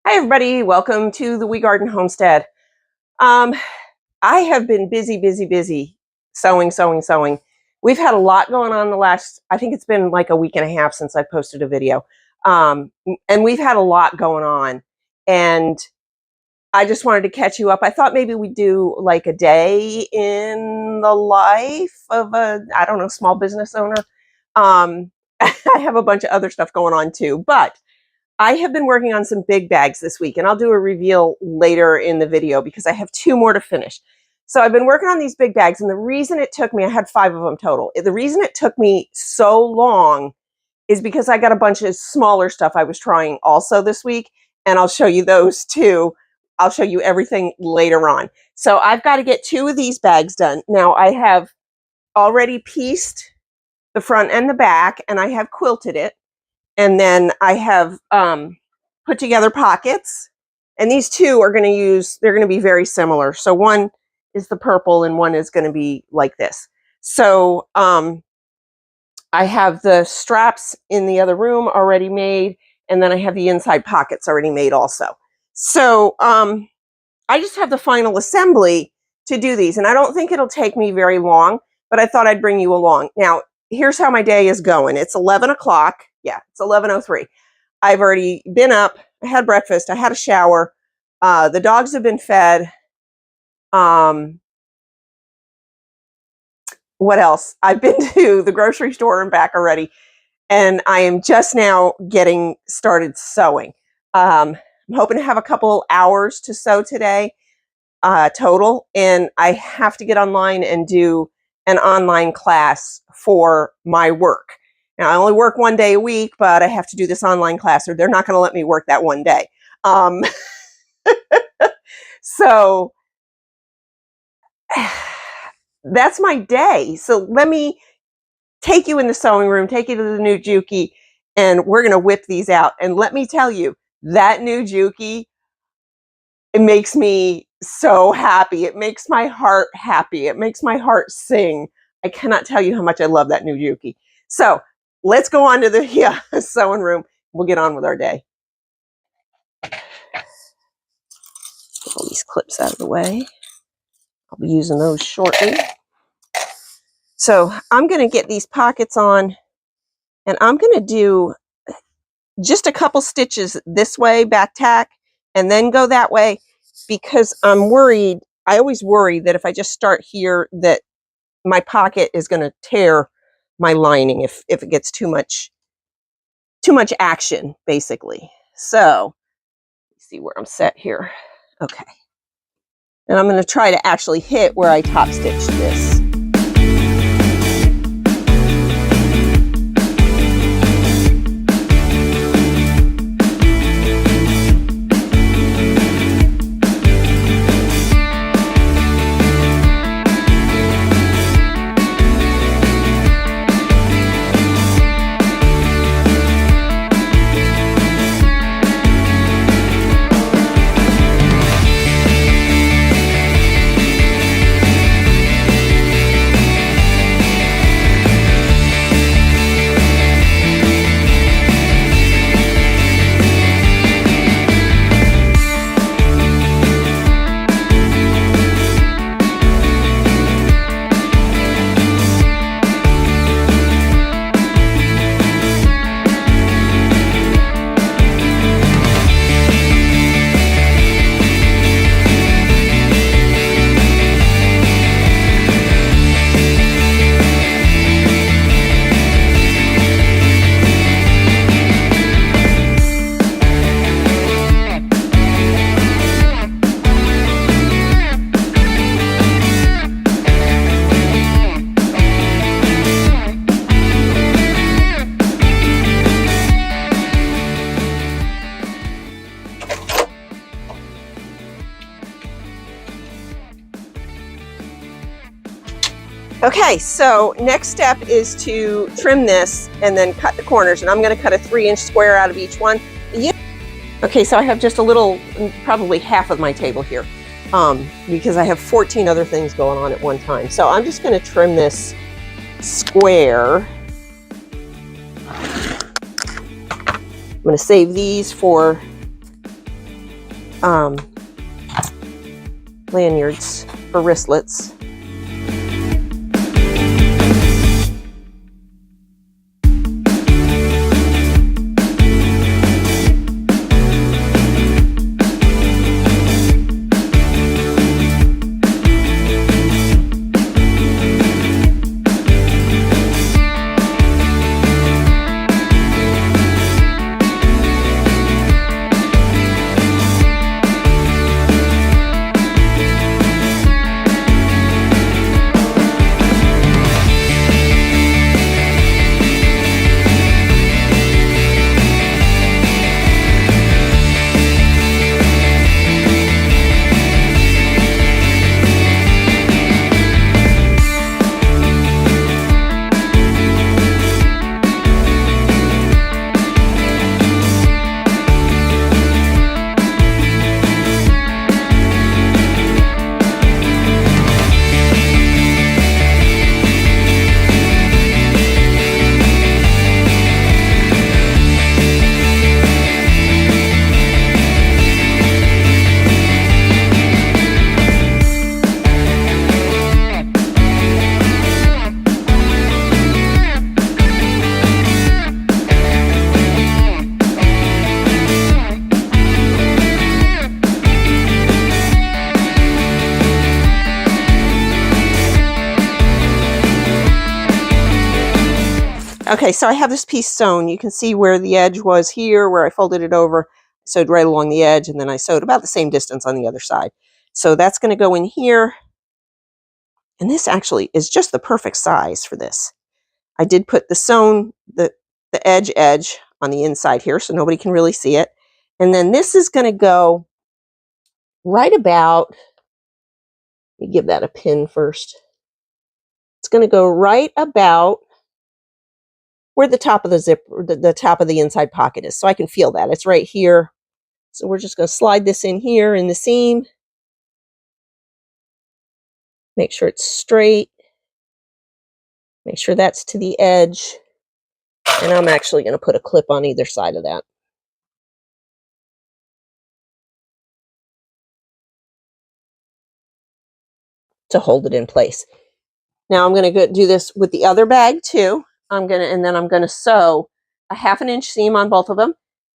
Hi everybody, welcome to the Wee Garden Homestead. I have been busy sewing. We've had a lot going on I think it's been like a week and a half since I posted a video. And we've had a lot going on, and I just wanted to catch you up. I thought maybe we'd do like a day in the life of I don't know, small business owner. I have a bunch of other stuff going on too, but I have been working on some big bags this week, and I'll do a reveal later in the video because I have 2 more to finish. So I've been working on these big bags, and the reason it took me, I had 5 of them total. The reason it took me so long is because I got a bunch of smaller stuff I was trying also this week, and I'll show you those too. I'll show you everything later on. So I've got to get 2 of these bags done. Now I have already pieced the front and the back, and I have quilted it. And then I have put together pockets, and these 2 are going to they're going to be very similar. So one is the purple and one is going to be like this. So I have the straps in the other room already made, and then I have the inside pockets already made also. So I just have the final assembly to do these, and I don't think it'll take me very long, but I thought I'd bring you along. Now, here's how my day is going. It's 11 o'clock. Yeah, it's 11:03. I've already been up. I had breakfast. I had a shower. The dogs have been fed. What else? I've been to the grocery store and back already, and I am just now getting started sewing. I'm hoping to have a couple hours to sew today total, and I have to get online and do an online class for my work. Now, I only work 1 day a week, but I have to do this online class, or they're not going to let me work that 1 day. So that's my day. So let me take you in the sewing room, take you to the new Juki, and we're going to whip these out. And let me tell you, that new Juki, it makes me so happy. It makes my heart happy. It makes my heart sing. I cannot tell you how much I love that new Juki. So let's go on to the sewing room. We'll get on with our day. Get all these clips out of the way. I'll be using those shortly. So I'm going to get these pockets on, and I'm going to do just a couple stitches this way, back tack, and then go that way, because I'm worried. I always worry that if I just start here, that my pocket is going to tear my lining if it gets too much action, basically. So let's see where I'm set here. Okay. And I'm going to try to actually hit where I top stitched this. Okay, so next step is to trim this and then cut the corners, and I'm going to cut a 3-inch square out of each one. Okay, so I have just a little, probably half of my table here, because I have 14 other things going on at one time. So I'm just going to trim this square. I'm going to save these for lanyards for wristlets. Okay, so I have this piece sewn. You can see where the edge was here, where I folded it over, sewed right along the edge, and then I sewed about the same distance on the other side. So that's going to go in here. And this actually is just the perfect size for this. I did put the sewn, the edge on the inside here, so nobody can really see it. And then this is going to go right about, let me give that a pin first. It's going to go right about where the top of the zip, the top of the inside pocket is. So I can feel that. It's right here. So we're just going to slide this in here in the seam. Make sure it's straight. Make sure that's to the edge. And I'm actually going to put a clip on either side of that. To hold it in place. Now I'm going to do this with the other bag too. And then I'm going to sew a 1/2 inch seam on both of them.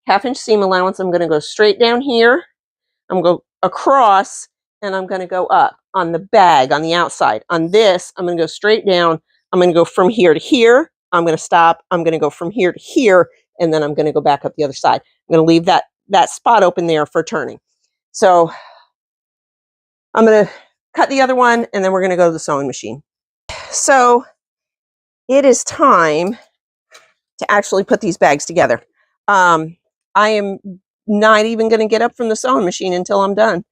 1/2 inch seam allowance. I'm going to go straight down here. I'm going to go across, and I'm going to go up on the bag on the outside. On this, I'm going to go straight down. I'm going to go from here to here. I'm going to stop. I'm going to go from here to here, and then I'm going to go back up the other side. I'm going to leave that spot open there for turning. So I'm going to cut the other one, and then we're going to go to the sewing machine. So it is time to actually put these bags together. I am not even going to get up from the sewing machine until I'm done.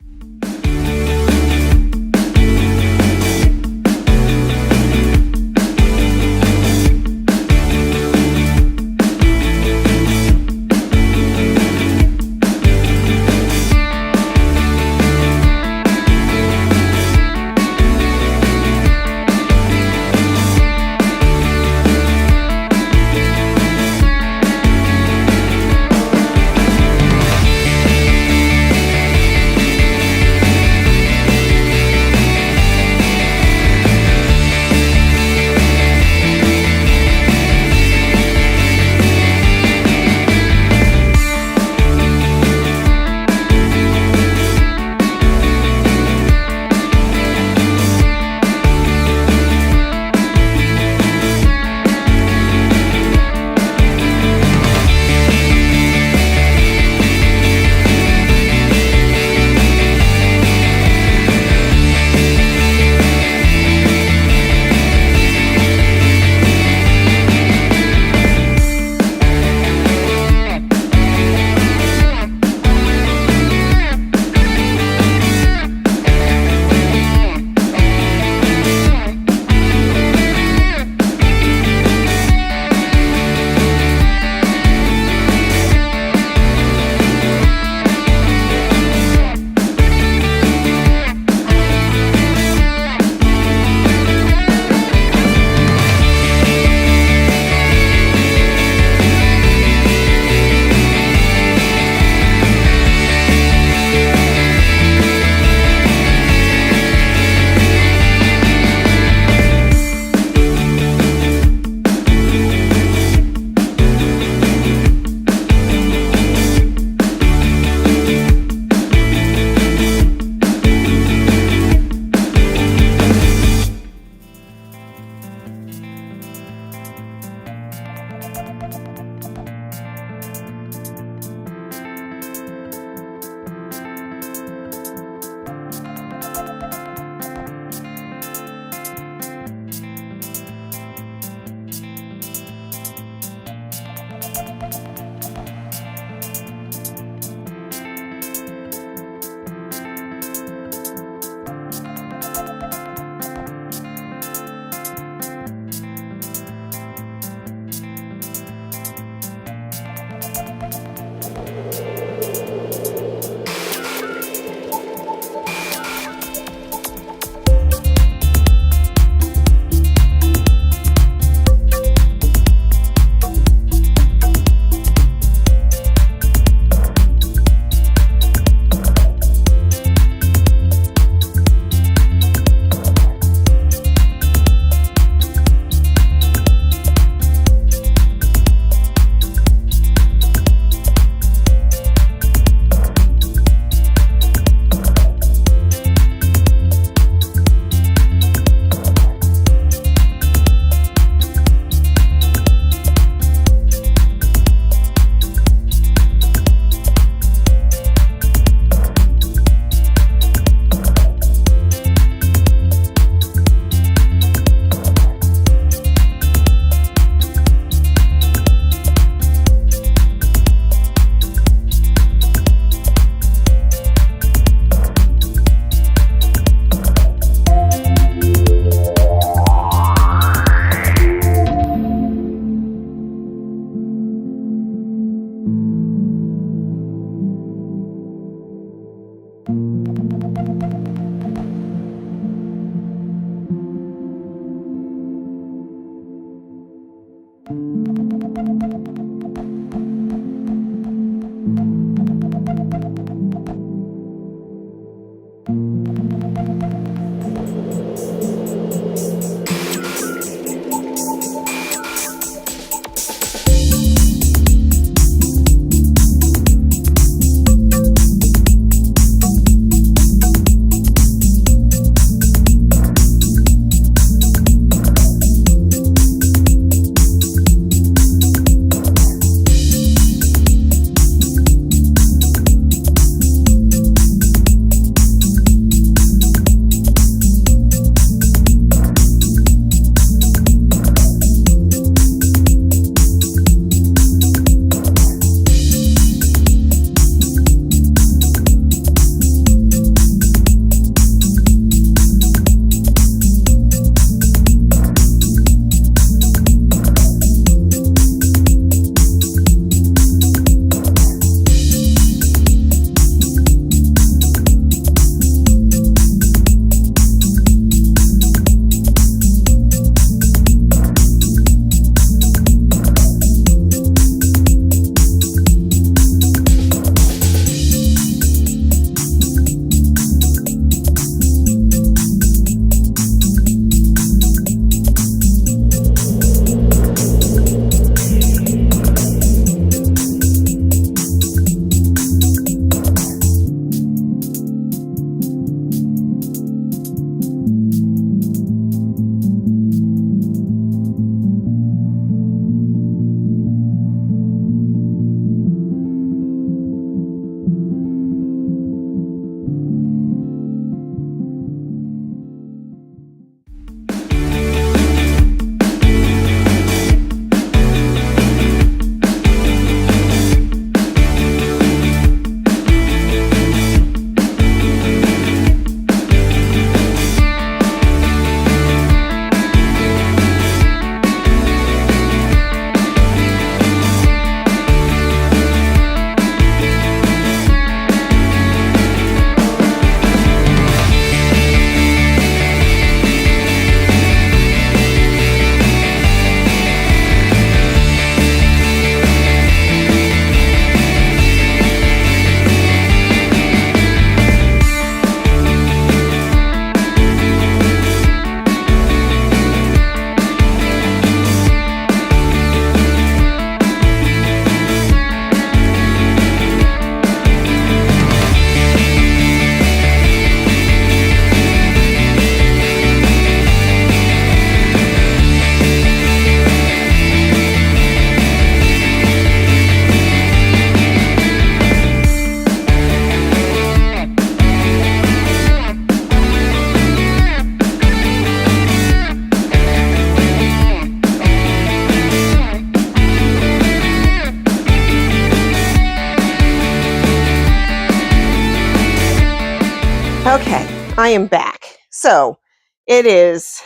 Okay, I am back. So it is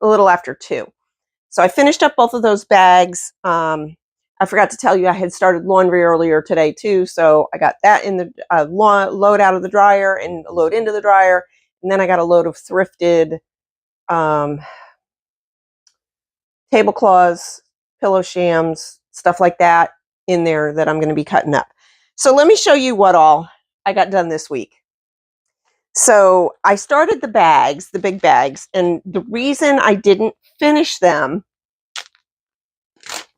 a little after 2. So I finished up both of those bags. I forgot to tell you I had started laundry earlier today too. So I got that in the load out of the dryer and a load into the dryer. And then I got a load of thrifted tablecloths, pillow shams, stuff like that in there that I'm going to be cutting up. So let me show you what all I got done this week. So I started the bags, the big bags, and the reason I didn't finish them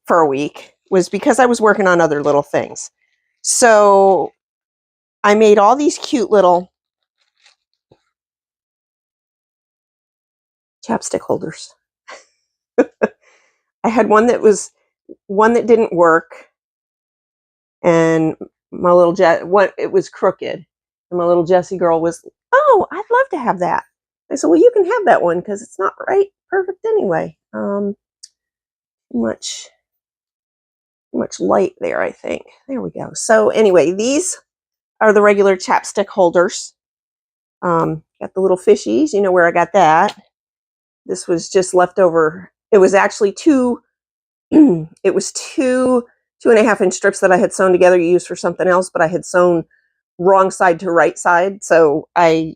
for a week was because I was working on other little things. So I made all these cute little chapstick holders. I had one that didn't work, and my little it was crooked, and my little Jessie girl was, "Oh, I'd love to have that." I said, "Well, you can have that one because it's not perfect anyway." Much light there, I think. There we go. So anyway, these are the regular chapstick holders. Got the little fishies. You know where I got that. This was just leftover. It was actually two. It was two 2.5-inch strips that I had sewn together, used for something else, but I had sewn wrong side to right side, so I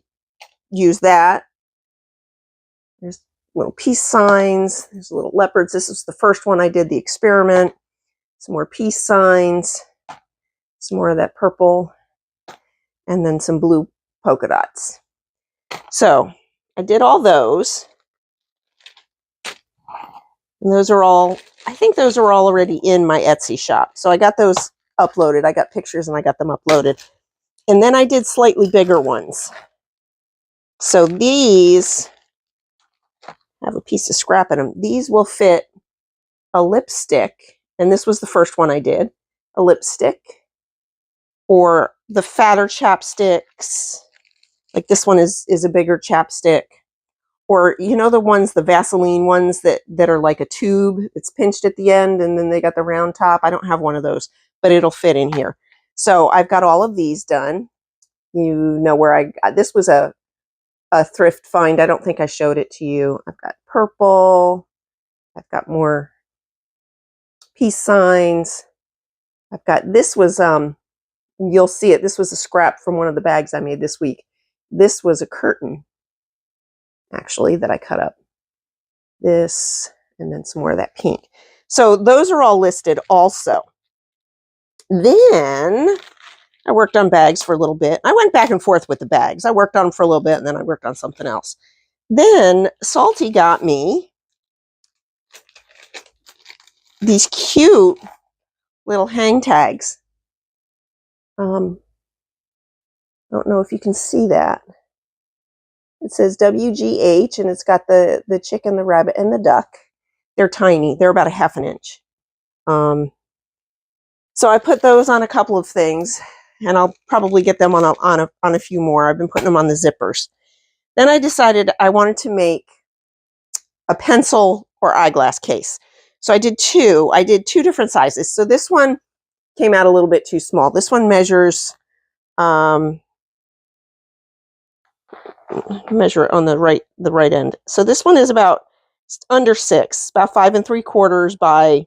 used that. There's little peace signs. There's little leopards. This was the first one I did the experiment. Some more peace signs. Some more of that purple. And then some blue polka dots. So I did all those. And those are all, I think those are all already in my Etsy shop. So I got those uploaded. I got pictures and I got them uploaded. And then I did slightly bigger ones. So these have a piece of scrap in them. These will fit a lipstick. And this was the first one I did. A lipstick. Or the fatter chapsticks. Like this one is a bigger chapstick. Or, you know, the ones, the Vaseline ones that are like a tube. It's pinched at the end and then they got the round top. I don't have one of those, but it'll fit in here. So I've got all of these done. You know where I got, this was a thrift find. I don't think I showed it to you. I've got purple. I've got more peace signs. I've got, this was, you'll see it. This was a scrap from one of the bags I made this week. This was a curtain, actually, that I cut up. This, and then some more of that pink. So those are all listed also. Then I worked on bags for a little bit. I went back and forth with the bags. I worked on them for a little bit, and then I worked on something else. Then Salty got me these cute little hang tags. I don't know if you can see that. It says WGH, and it's got the chicken, the rabbit, and the duck. They're tiny. They're about 1/2 inch. So I put those on a couple of things, and I'll probably get them on a few more. I've been putting them on the zippers. Then I decided I wanted to make a pencil or eyeglass case. So I did two. I did 2 different sizes. So this one came out a little bit too small. This one measures, measure it on the right end. So this one is about under 6, about 5 3/4 by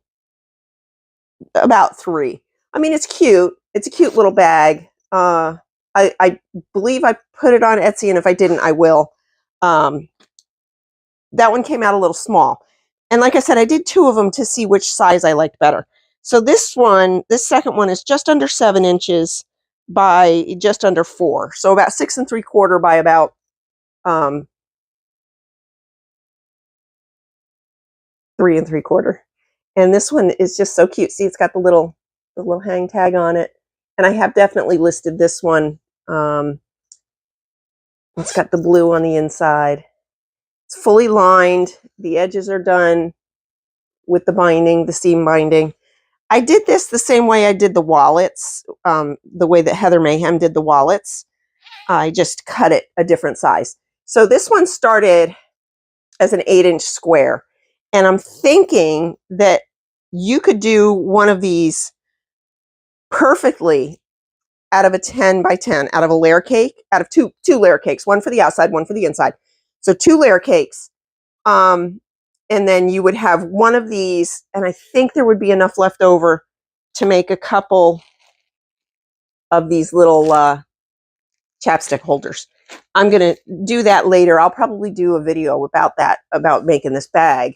about 3. I mean, it's cute. It's a cute little bag. I believe I put it on Etsy, and if I didn't, I will. That one came out a little small. And like I said, I did 2 of them to see which size I liked better. So this second one is just under 7 inches by just under 4. So about 6 3/4 by about 3 3/4. And this one is just so cute. See, it's got the little hang tag on it. And I have definitely listed this one. It's got the blue on the inside. It's fully lined. The edges are done with the binding, the seam binding. I did this the same way I did the wallets, the way that Heather Mayhem did the wallets. I just cut it a different size. So this one started as an 8-inch square. And I'm thinking that you could do one of these perfectly out of a 10 by 10, out of a layer cake, out of two layer cakes, one for the outside, one for the inside. So 2 layer cakes. And then you would have one of these, and I think there would be enough left over to make a couple of these little chapstick holders. I'm going to do that later. I'll probably do a video about that, about making this bag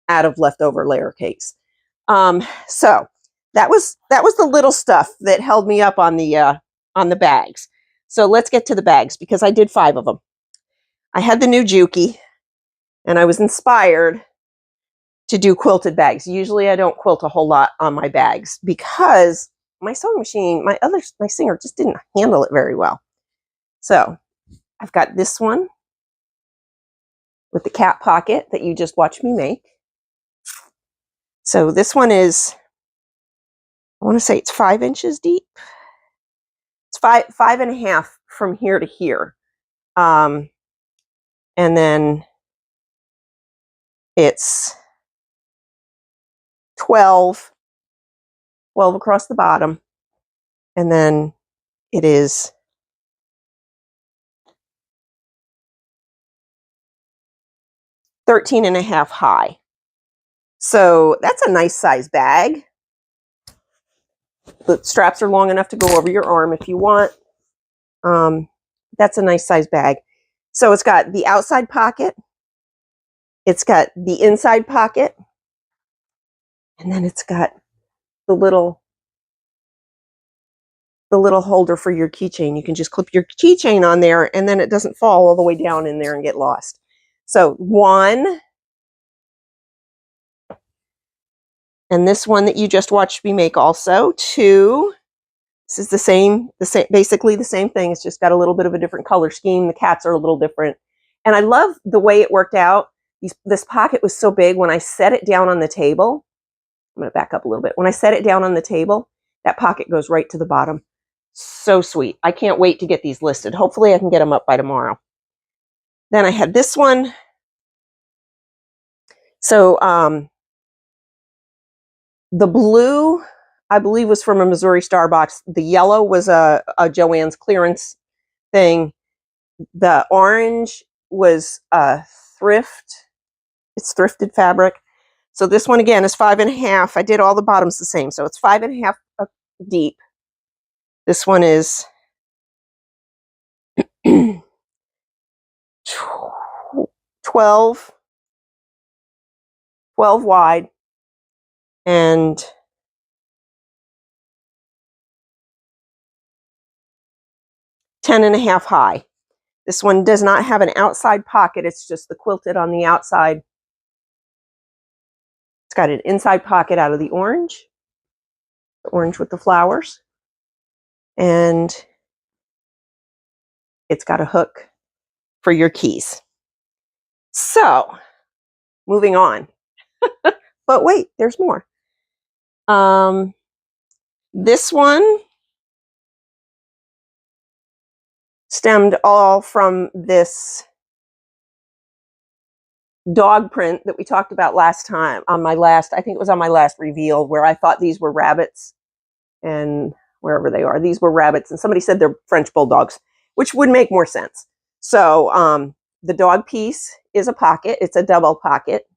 out of leftover layer cakes. So that was the little stuff that held me up on the bags. So let's get to the bags, because I did 5 of them. I had the new Juki, and I was inspired to do quilted bags. Usually I don't quilt a whole lot on my bags because my sewing machine, my Singer, just didn't handle it very well. So I've got this one with the cat pocket that you just watched me make. So this one is, I want to say it's 5 inches deep. It's 5.5 from here to here. And then it's 12 across the bottom. And then it is 13.5 high. So that's a nice size bag. The straps are long enough to go over your arm if you want. That's a nice size bag. So it's got the outside pocket. It's got the inside pocket. And then it's got the little holder for your keychain. You can just clip your keychain on there, and then it doesn't fall all the way down in there and get lost. So 1, and this one that you just watched me make also 2. This is the same, basically the same thing. It's just got a little bit of a different color scheme. The cats are a little different, and I love the way it worked out. This pocket was so big. When I set it down on the table, I'm going to back up a little bit. When I set it down on the table, that pocket goes right to the bottom. So sweet. I can't wait to get these listed. Hopefully I can get them up by tomorrow. Then I had this one. So the blue, I believe, was from a Missouri Star box. The yellow was a Joann's clearance thing. The orange was a thrift. It's thrifted fabric. So this one again is 5.5. I did all the bottoms the same. So it's 5.5 deep. This one is 12 wide and 10.5 high. This one does not have an outside pocket. It's just the quilted on the outside. It's got an inside pocket out of the orange with the flowers. And it's got a hook for your keys. So, moving on. But wait, there's more. This one stemmed all from this dog print that we talked about last time on my last, I think it was on my last reveal, where I thought these were rabbits, and wherever they are, these were rabbits, and somebody said they're French bulldogs, which would make more sense. So the dog piece is a pocket. It's a double pocket.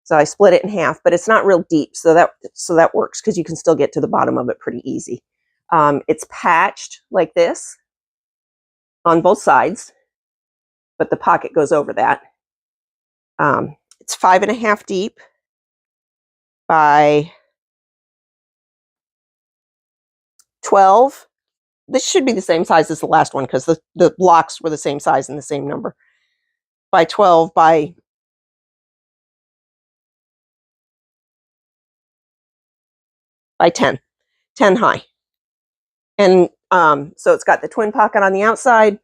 So I split it in half, but it's not real deep. So that works because you can still get to the bottom of it pretty easy. It's patched like this on both sides, but the pocket goes over that. It's 5.5 deep by 12. This should be the same size as the last one because the blocks were the same size and the same number. By 12 by 10 high. And so it's got the twin pocket on the outside.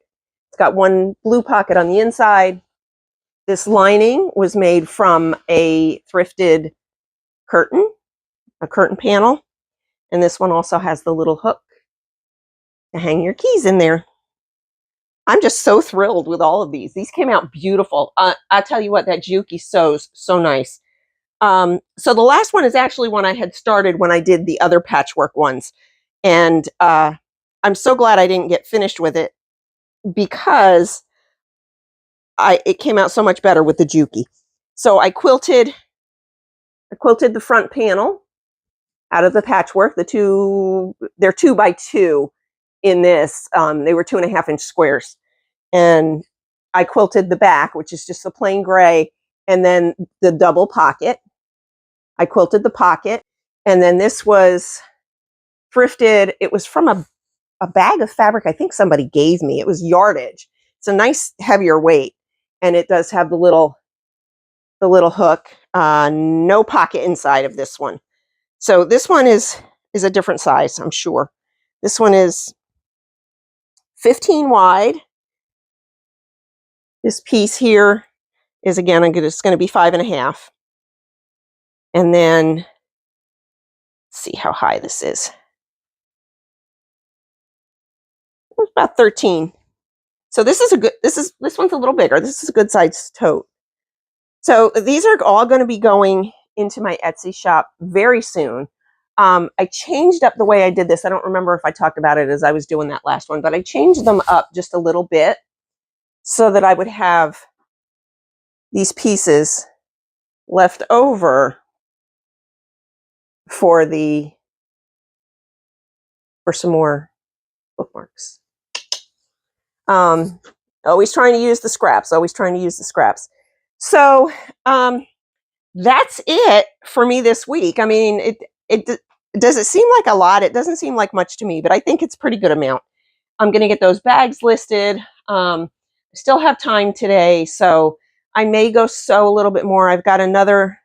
It's got one blue pocket on the inside. This lining was made from a thrifted curtain, a curtain panel. And this one also has the little hook to hang your keys in there. I'm just so thrilled with all of these. These came out beautiful. I tell you what, that Juki sews so nice. So the last one is actually one I had started when I did the other patchwork ones. And I I'm so glad I didn't get finished with it because it came out so much better with the Juki. So I quilted the front panel out of the patchwork. They're 2x2 in this. They were 2.5-inch squares. And I quilted the back, which is just the plain gray, and then the double pocket. I quilted the pocket, and then this was thrifted. It was from a bag of fabric I think somebody gave me. It was yardage. It's a nice heavier weight, and it does have the little hook. No pocket inside of this one. So this one is a different size, I'm sure. This one is 15 wide. This piece here is, again, it's going to be 5.5. And then, let's see how high this is. It's about 13. So this one's a little bigger. This is a good size tote. So these are all going to be going into my Etsy shop very soon. I changed up the way I did this. I don't remember if I talked about it as I was doing that last one, but I changed them up just a little bit so that I would have these pieces left over for some more bookmarks. Always trying to use the scraps. So that's it for me this week. I mean, does it seem like a lot? It doesn't seem like much to me, but I think it's a pretty good amount. I'm going to get those bags listed. I still have time today, so I may go sew a little bit more. I've got another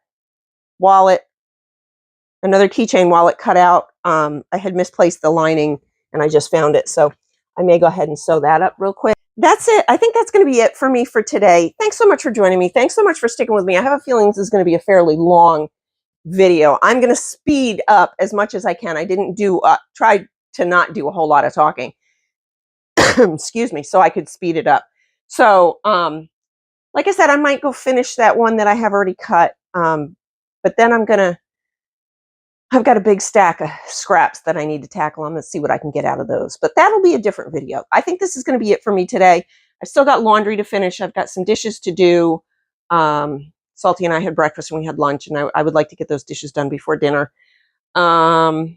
keychain wallet cut out. I had misplaced the lining and I just found it, so I may go ahead and sew that up real quick. That's it. I think that's going to be it for me for today. Thanks so much for joining me. Thanks so much for sticking with me. I have a feeling this is going to be a fairly long video. I'm going to speed up as much as I can. I didn't try to not do a whole lot of talking. Excuse me, so I could speed it up. So, like I said, I might go finish that one that I have already cut. But then I've got a big stack of scraps that I need to tackle. I'm going to see what I can get out of those. But that'll be a different video. I think this is going to be it for me today. I've still got laundry to finish. I've got some dishes to do. Salty and I had breakfast and we had lunch, and I would like to get those dishes done before dinner. That's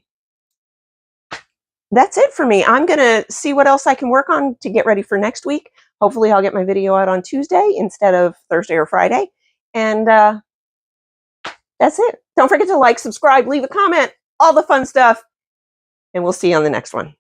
it for me. I'm going to see what else I can work on to get ready for next week. Hopefully I'll get my video out on Tuesday instead of Thursday or Friday. And that's it. Don't forget to like, subscribe, leave a comment, all the fun stuff. And we'll see you on the next one.